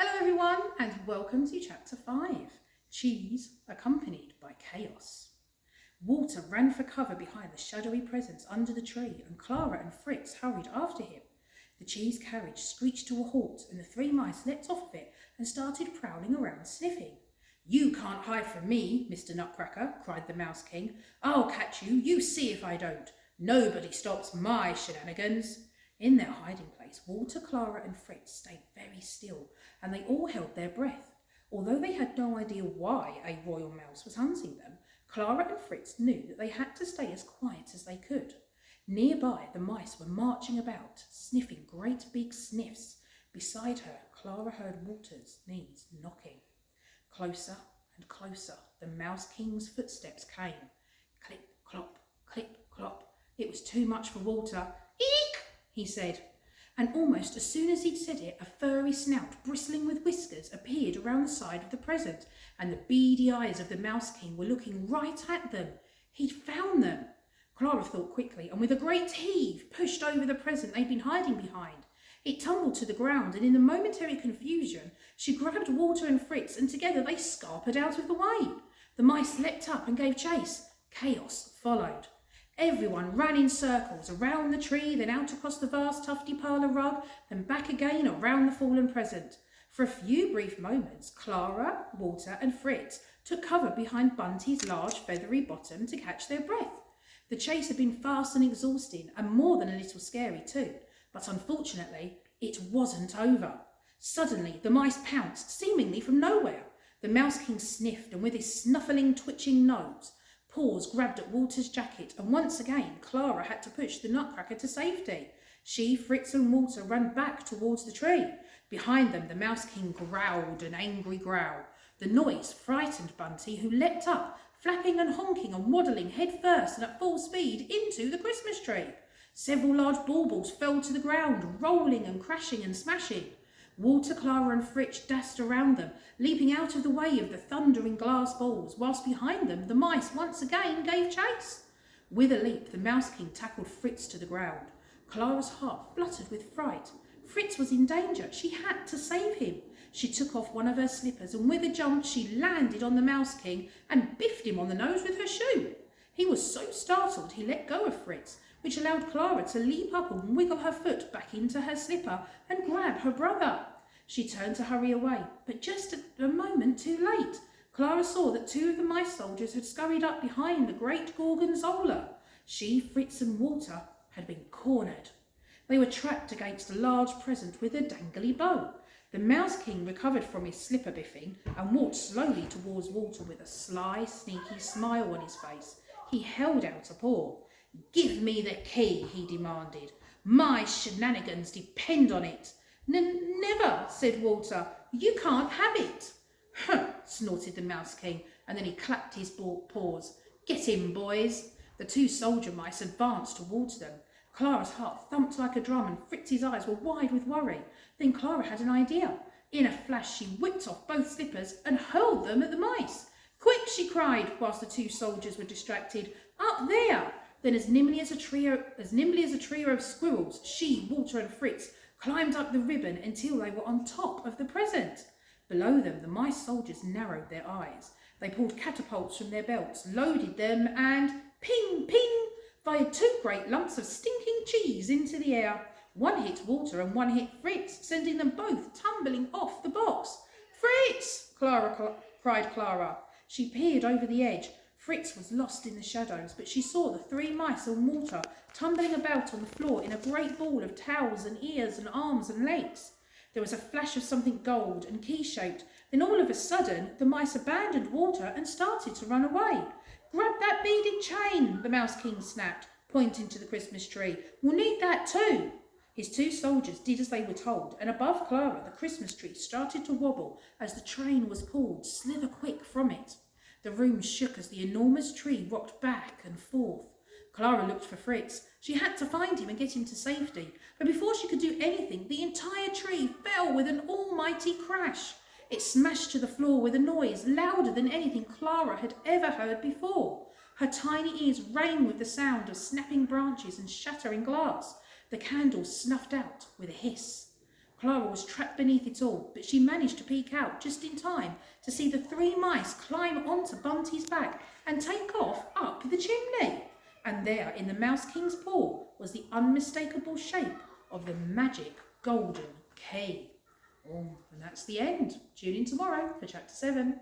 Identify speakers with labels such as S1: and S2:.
S1: Hello everyone and welcome to chapter 5, Cheese Accompanied by Chaos. Walter ran for cover behind the shadowy presence under the tree and Clara and Fritz hurried after him. The cheese carriage screeched to a halt and the three mice leapt off of it and started prowling around sniffing. "You can't hide from me, Mr. Nutcracker," cried the Mouse King. "I'll catch you, you see if I don't. Nobody stops my shenanigans." In their hiding place, Walter, Clara and Fritz stayed very still, and they all held their breath. Although they had no idea why a royal mouse was hunting them, Clara and Fritz knew that they had to stay as quiet as they could. Nearby, the mice were marching about, sniffing great big sniffs. Beside her, Clara heard Walter's knees knocking. Closer and closer, the Mouse King's footsteps came. Clip, clop, clip, clop. It was too much for Walter. "Eek!" he said. And almost as soon as he'd said it, a furry snout bristling with whiskers appeared around the side of the present, and the beady eyes of the Mouse King were looking right at them. He'd found them. Clara thought quickly, and with a great heave pushed over the present they'd been hiding behind. It tumbled to the ground, and in the momentary confusion, she grabbed Walter and Fritz, and together they scarpered out of the way. The mice leapt up and gave chase. Chaos followed. Everyone ran in circles, around the tree, then out across the vast tufty parlour rug, then back again around the fallen present. For a few brief moments, Clara, Walter and Fritz took cover behind Bunty's large feathery bottom to catch their breath. The chase had been fast and exhausting, and more than a little scary too, but unfortunately it wasn't over. Suddenly the mice pounced, seemingly from nowhere. The Mouse King sniffed, and with his snuffling, twitching nose, paws grabbed at Walter's jacket, and once again Clara had to push the Nutcracker to safety. She, Fritz and Walter ran back towards the tree. Behind them the Mouse King growled an angry growl. The noise frightened Bunty, who leapt up, flapping and honking and waddling head first and at full speed into the Christmas tree. Several large baubles fell to the ground, rolling and crashing and smashing. Walter, Clara and Fritz dashed around them, leaping out of the way of the thundering glass balls, whilst behind them the mice once again gave chase. With a leap, the Mouse King tackled Fritz to the ground. Clara's heart fluttered with fright. Fritz was in danger. She had to save him. She took off one of her slippers, and with a jump she landed on the Mouse King and biffed him on the nose with her shoe. He was so startled he let go of Fritz, which allowed Clara to leap up and wiggle her foot back into her slipper and grab her brother. She turned to hurry away, but just at a moment too late. Clara saw that two of the mice soldiers had scurried up behind the great Gorgonzola. She, Fritz and Walter had been cornered. They were trapped against a large present with a dangly bow. The Mouse King recovered from his slipper biffing and walked slowly towards Walter with a sly, sneaky smile on his face. He held out a paw. "Give me the key," he demanded. "My shenanigans depend on it." Never," said Walter. "You can't have it." "Huh," snorted the Mouse King, and then he clapped his paws. "Get in, boys." The two soldier mice advanced towards them. Clara's heart thumped like a drum and Fritz's eyes were wide with worry. Then Clara had an idea. In a flash she whipped off both slippers and hurled them at the mice. "Quick," she cried, whilst the two soldiers were distracted. "Up there!" Then as nimbly as a trio of squirrels, she, Walter and Fritz climbed up the ribbon until they were on top of the present. Below them, the mice soldiers narrowed their eyes. They pulled catapults from their belts, loaded them, and ping, ping, fired two great lumps of stinking cheese into the air. One hit Walter and one hit Fritz, sending them both tumbling off the box. "Fritz!" cried Clara. She peered over the edge. Fritz was lost in the shadows, but she saw the three mice and Walter tumbling about on the floor in a great ball of tails and ears and arms and legs. There was a flash of something gold and key-shaped. Then all of a sudden, the mice abandoned Walter and started to run away. "Grab that beaded chain," the Mouse King snapped, pointing to the Christmas tree. "We'll need that too." His two soldiers did as they were told, and above Clara, the Christmas tree started to wobble as the train was pulled slither-quick from it. The room shook as the enormous tree rocked back and forth. Clara looked for Fritz. She had to find him and get him to safety. But before she could do anything, the entire tree fell with an almighty crash. It smashed to the floor with a noise louder than anything Clara had ever heard before. Her tiny ears rang with the sound of snapping branches and shattering glass. The candle snuffed out with a hiss. Clara was trapped beneath it all, but she managed to peek out just in time to see the 3 mice climb onto Bunty's back and take off up the chimney. And there in the Mouse King's paw was the unmistakable shape of the magic golden key. Oh, and that's the end. Tune in tomorrow for chapter 7.